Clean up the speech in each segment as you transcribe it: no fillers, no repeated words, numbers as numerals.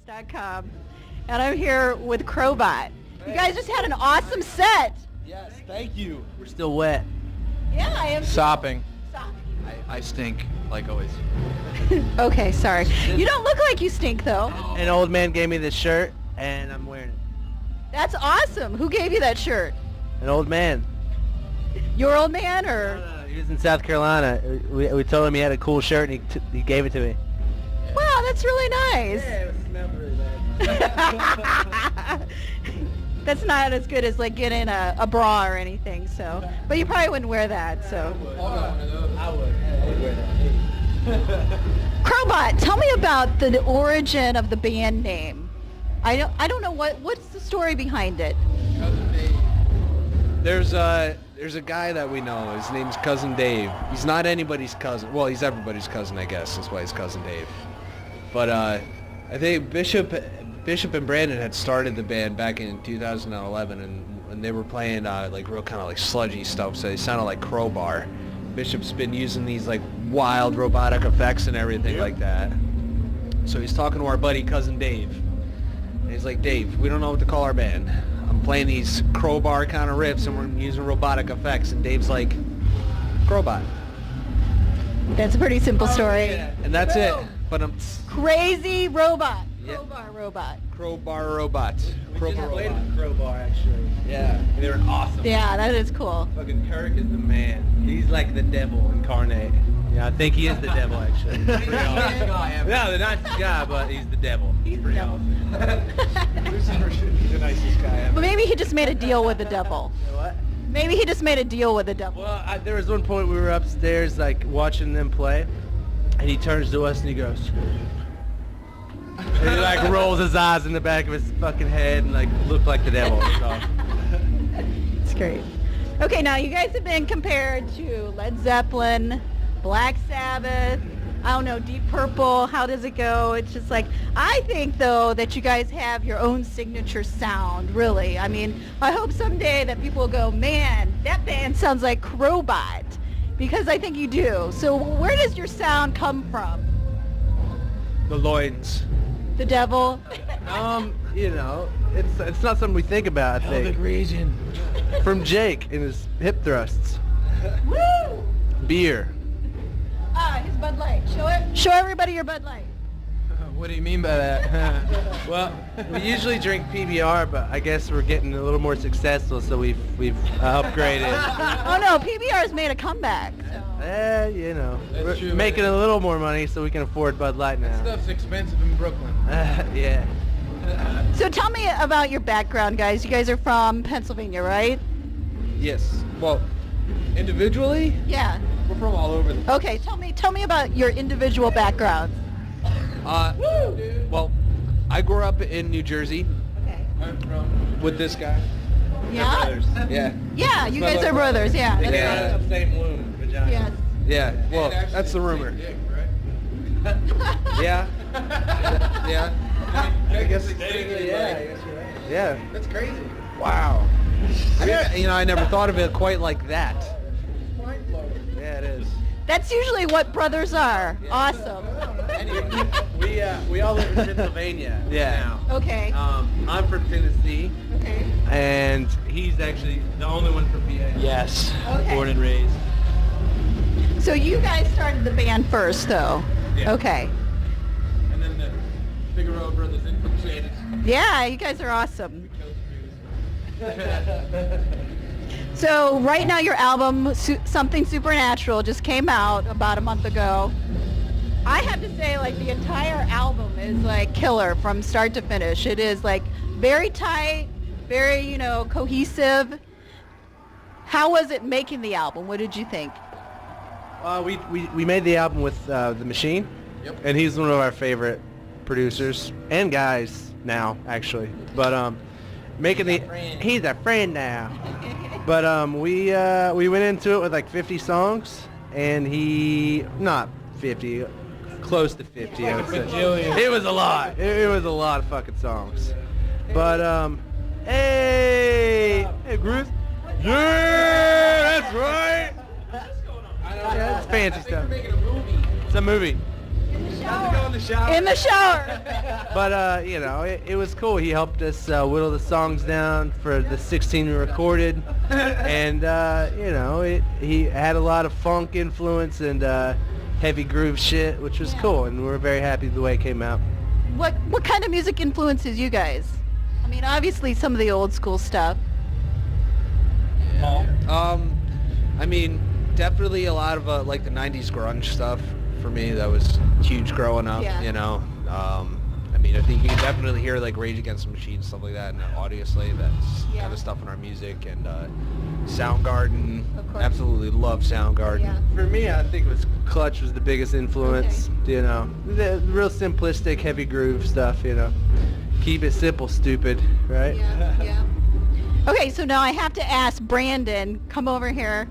Crobot.com, and I'm here with Crobot. You guys just had an awesome set. Yes, thank you. We're still wet. Yeah, I am. Sopping. Stop. I stink, like always. Okay, sorry. You don't look like you stink, though. An old man gave me this shirt, and I'm wearing it. That's awesome. Who gave you that shirt? An old man. Your old man, or? No, he was in South Carolina. We told him he had a cool shirt, and he gave it to me. Wow, that's really nice. it smelled really bad. That's not as good as like getting a bra or anything. So, but you probably wouldn't wear that. So. I would wear that. Crobot, tell me about the origin of the band name. I don't know what's the story behind it. There's a guy that we know. His name's Cousin Dave. He's not anybody's cousin. Well, he's everybody's cousin, I guess. That's why he's Cousin Dave. But I think Bishop and Brandon had started the band back in 2011, and they were playing like real kind of like sludgy stuff. So they sounded like Crowbar. Bishop's been using these like wild robotic effects and everything like that. So he's talking to our buddy Cousin Dave. And he's like, Dave, we don't know what to call our band. I'm playing these crowbar kind of riffs and we're using robotic effects. And Dave's like, Crobot. That's a pretty simple story. And that's it. But I'm Crazy robot. Yeah. Crowbar robot. Crowbar robot. Crowbar Played robot. with Crowbar, actually. Yeah. They were awesome. Yeah, that is cool. Fucking Kirk is the man. He's like the devil incarnate. Yeah, I think he is the devil, actually. No, the nicest guy, but he's the devil. He's pretty awesome. He's the nicest guy ever. But maybe he just made a deal with the devil. What? Maybe he just made a deal with the devil. Well, there was one point we were upstairs, like, watching them play, and he turns to us and he goes, and he, like, rolls his eyes in the back of his fucking head and, like, looked like the devil. So. It's great. Okay, now you guys have been compared to Led Zeppelin, Black Sabbath, I don't know, Deep Purple. How does it go? It's just like, I think, though, that you guys have your own signature sound, really. I mean, I hope someday that people will go, man, that band sounds like Crobot, because I think you do. So where does your sound come from? The loins. The devil? You know, it's not something we think about, I think. region. From Jake and his hip thrusts. Woo! Beer. His Bud Light. Show everybody your Bud Light. What do you mean by that? Well, we usually drink PBR, but I guess we're getting a little more successful, so we've upgraded. Oh no, PBR's made a comeback. So. You know, That's we're true, making man. a little more money so we can afford Bud Light now. Stuff's expensive in Brooklyn. Yeah. So tell me about your background, guys. You guys are from Pennsylvania, right? Yes. Well, individually, Yeah. we're from all over the Okay, tell me about your individual backgrounds. Well, I grew up in New Jersey Okay. with this guy. Yeah? Yeah. Yeah, you My guys are brother. brothers, yeah. That's Yeah. right. Same womb, vagina. Yes. Yeah. Well, that's the rumor. Yeah. Yeah. I guess. Yeah. That's crazy. Wow. I never thought of it quite like that. Yeah, it is. That's usually what brothers are. Awesome. We all live in Pennsylvania. Yeah. Now. Okay. I'm from Tennessee, Okay. and he's actually the only one from PA. Yes. Okay. Born and raised. So you guys started the band first, though. Yeah. Okay. And then the Figueroa brothers infiltrated. Yeah, you guys are awesome. So right now your album, Something Supernatural, just came out about a month ago. I have to say, like, the entire album is like killer from start to finish. It is like very tight, very, cohesive. How was it making the album? What did you think? We made the album with The Machine, Yep. and he's one of our favorite producers and guys now, actually. But he's our friend now. But we went into it with like 50 songs, and not 50, close to 50. I would say. It was a lot. It was a lot of fucking songs. But hey, Bruce. Yeah, that's right. Yeah, it's fancy stuff. Making a movie. It's a movie. In the shower. But you know, it was cool. He helped us whittle the songs down for the 16 we recorded, and you know, he had a lot of funk influence and heavy groove shit, which was cool, and we were very happy with the way it came out. What kind of music influences you guys? I mean, obviously some of the old school stuff. I mean, definitely a lot of like the 90s grunge stuff for me. That was huge growing up, you know. I mean, I think you can definitely hear like Rage Against the Machine, stuff like that, and obviously that's kind of stuff in our music. And Soundgarden, absolutely love Soundgarden. Yeah. For me, I think it was Clutch was the biggest influence. You know, the real simplistic, heavy groove stuff. You know, keep it simple, stupid, right? Yeah. Okay, so now I have to ask Brandon, come over here.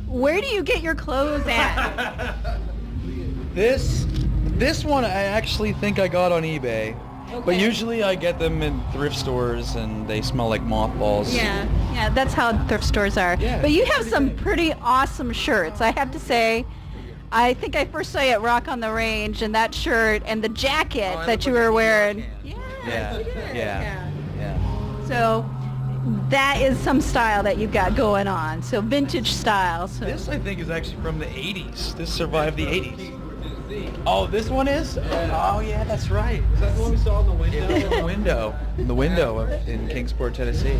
Where do you get your clothes at? This one I actually think I got on eBay. But Okay. usually I get them in thrift stores and they smell like mothballs. Yeah, that's how thrift stores are. Yeah, But you have some pretty awesome shirts. I have to say, I think I first saw you at Rock on the Range, and that shirt and the jacket that you were wearing. Yeah, you did. yeah. So that is some style that you've got going on. So vintage style. So. This I think is actually from the 80s. This survived the 80s. Oh, this one is? Oh yeah, that's right. Is that the one we saw in the window? It was in the window in Kingsport, Tennessee.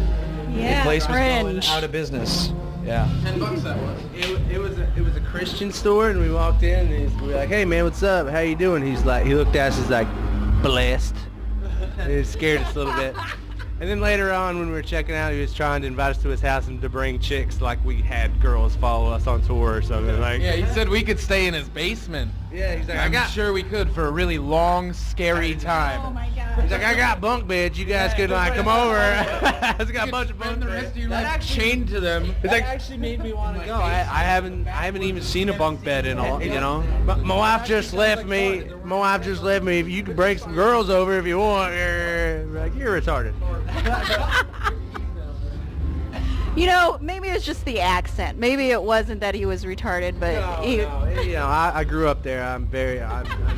Yeah, The place was going Fringe. out of business. Yeah. $10 that was. It was a Christian store, and we walked in, and we were like, "Hey man, what's up? How you doing?" He looked at us, he's like, "Blessed." And it scared us a little bit. And then later on, when we were checking out, he was trying to invite us to his house and to bring chicks, like we had girls follow us on tour or something. Like, Yeah, he said we could stay in his basement. yeah, he's like, I'm sure we could for a really long, scary time. my God. He's like, I got bunk beds. You guys could like come over. He's got a bunch of bunk the beds. rest of your life chained to them. He's like, actually made me want to no, I haven't even seen a bunk bed in all, you know. My wife just left me. My wife just left me. If you could bring some girls over if you want, you're retarded. You know, maybe it was just the accent. Maybe it wasn't that he was retarded, but he... You know, I grew up there. I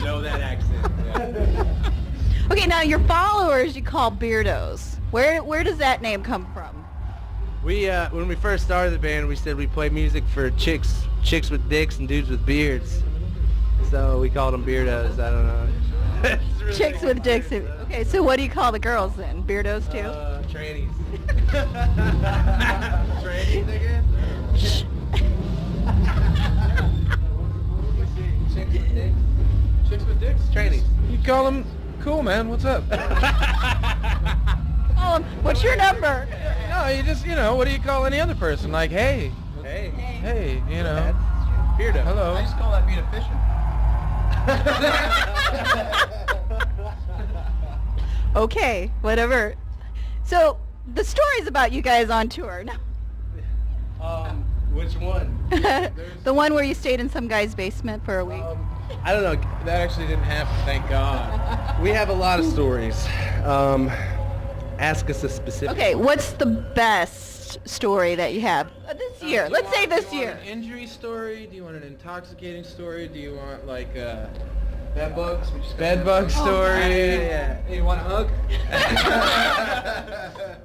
know that accent. Okay, now your followers you call Beardos. Where does that name come from? We when we first started the band, we said we play music for chicks with dicks and dudes with beards. So we called them Beardos. I don't know. It's really Chicks with dicks. Okay, so what do you call the girls then? Beardos too? Trannies. Trannies again? Chicks with dicks? Trannies. You call him, cool man, what's up? What's your number? No, you just, what do you call any other person? Like, hey, Hey. Beardo. Hello. I just call that being efficient. Okay, whatever. So the story's about you guys on tour. Which one? The one where you stayed in some guy's basement for a week. I don't know. That actually didn't happen, thank God. We have a lot of stories. Ask us a specific. Okay, what's the best story that you have this year? Let's say this Do you year. want an injury story? Do you want an intoxicating story? Do you want like a bed bugs? Bed bug story? Yeah. You want a hug?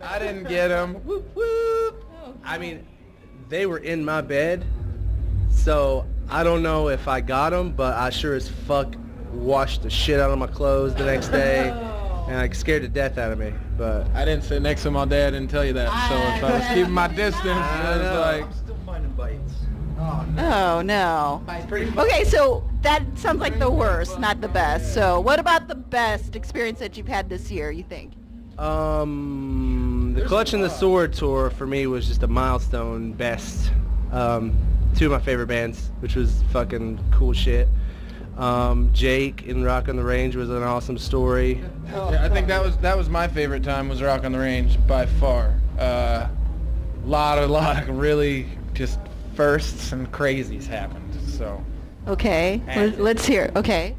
I didn't get him. Whoop, whoop. I mean, they were in my bed, so I don't know if I got them, but I sure as fuck washed the shit out of my clothes the next day, and like scared the death out of me. But I didn't sit next to my dad. I didn't tell you that. So if I was keeping my distance, I was know. like, I'm still finding bites. Oh no. Okay, so that sounds like the worst, not the best. So what about the best experience that you've had this year, you think? the Clutch and the Sword tour for me was just a milestone best. Two of my favorite bands, which was fucking cool shit. Jake in Rock on the Range was an awesome story. yeah, I think that was my favorite time was Rock on the Range by far. Lot of really just firsts and crazies happened. So Okay, let's hear. Okay.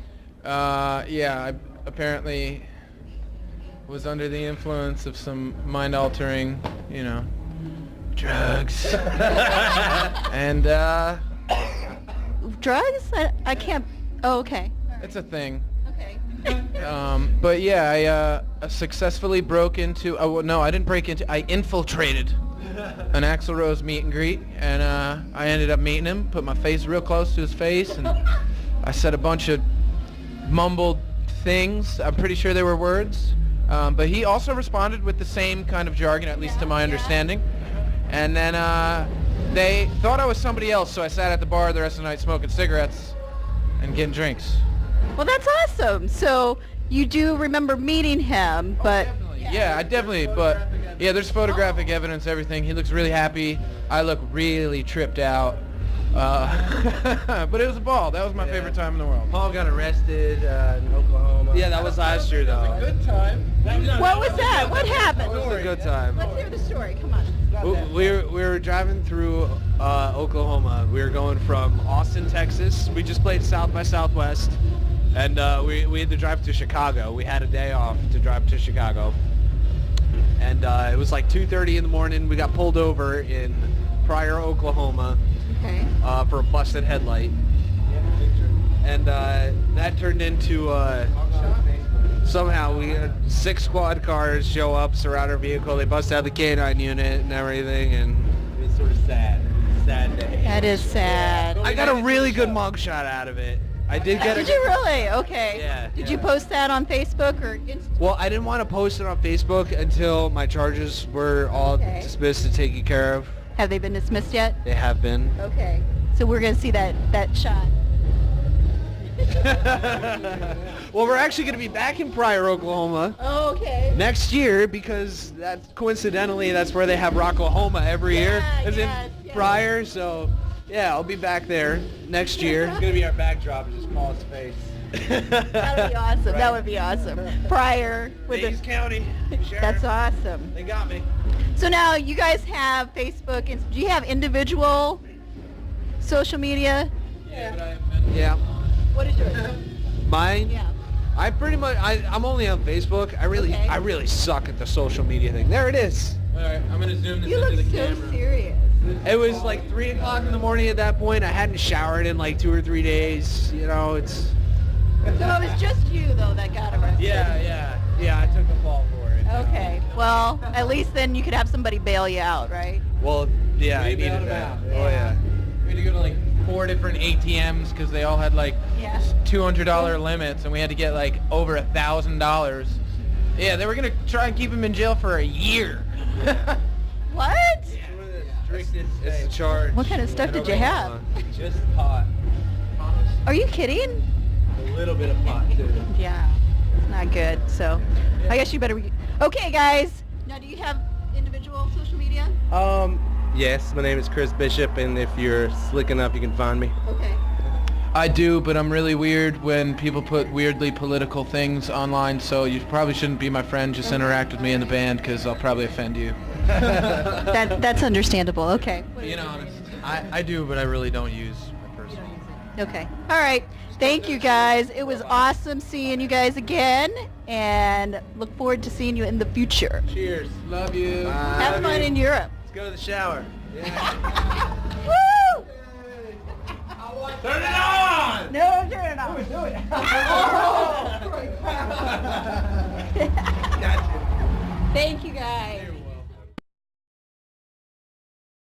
yeah, I apparently was under the influence of some mind-altering, drugs. And Drugs? I can't. Oh, okay. It's a thing. Okay. But yeah, I successfully broke into. Oh no, I didn't break into. I infiltrated an Axl Rose meet and greet, and I ended up meeting him. Put my face real close to his face, and I said a bunch of mumbled things. I'm pretty sure they were words, but he also responded with the same kind of jargon, at least to my understanding. And then they thought I was somebody else, so I sat at the bar the rest of the night smoking cigarettes and getting drinks. Well, that's awesome. So you do remember meeting him, but Yeah, I definitely, but yeah, there's photographic evidence, everything. He looks really happy. I look really tripped out. But it was a ball. That was my favorite time in the world. Paul got arrested in Oklahoma. Yeah, that was last year though. Good time. what was that? What happened? It was a good time. Let's hear the story. Come on. We were driving through Oklahoma. We were going from Austin, Texas. We just played South by Southwest, and we had to drive to Chicago. We had a day off to drive to Chicago, and it was like 2:30 in the morning. We got pulled over in Pryor, Oklahoma, Okay. for a busted headlight, and that turned into somehow we had 6 squad cars show up, surround our vehicle. They bust out the K9 unit and everything, and It was sort of sad. Sad day. That is sad. I got a really good mugshot out of it. I did get Did you really? Okay. Yeah, Did you post that on Facebook or Instagram? Well, I didn't want to post it on Facebook until my charges were all Okay. dismissed and taken care of. Have they been dismissed yet? They have been. Okay. So we're going to see that shot. Well, we're actually going to be back in Pryor, Oklahoma Oh, okay. next year because coincidentally that's where they have Rocklahoma every year. Yeah, Is yes, in yes. Pryor, so yeah, I'll be back there next year. It's gonna be our backdrop. Just Paul's face. That would be awesome. That would be awesome. Pryor with Hayes County Sheriff. That's awesome. They got me. So now you guys have Facebook. And do you have individual social media? Yeah. What is yours? Mine? Yeah. I pretty much, I'm only on Facebook. I Okay. really suck at the social media thing. There it is. All right, I'm gonna zoom this You look into the so camera. serious. It was like 3 o'clock in the morning at that point. I hadn't showered in like 2 or 3 days. You know, it's... So it was just you though that got arrested. Yeah, I took the fall for it. Okay. Well, at least then you could have somebody bail you out, right? Well, yeah, I We bailed needed him that. out. Oh, yeah. We had to go to like 4 different ATMs because they all had like Yeah. $200 limits, and we had to get like over $1,000. Yeah, they were gonna try and keep him in jail for a year. What? It's the charge. What kind of stuff did you have? Just pot. Are you kidding? A little bit of pot too. Yeah. It's not good. So I guess you better... Okay, guys. Now, do you have individual social media? Yes, my name is Chris Bishop, and if you're slick enough, you can find me. Okay. I do, but I'm really weird when people put weirdly political things online, so you probably shouldn't be my friend. Just interact with me in the band because I'll probably offend you. That's understandable. Okay. Being honest. I do, but I really don't use my personal. Okay. All right. Thank you, guys. It was awesome seeing you guys again, and look forward to seeing you in the future. Cheers. Love you. Have fun in Europe. Let's go to the shower.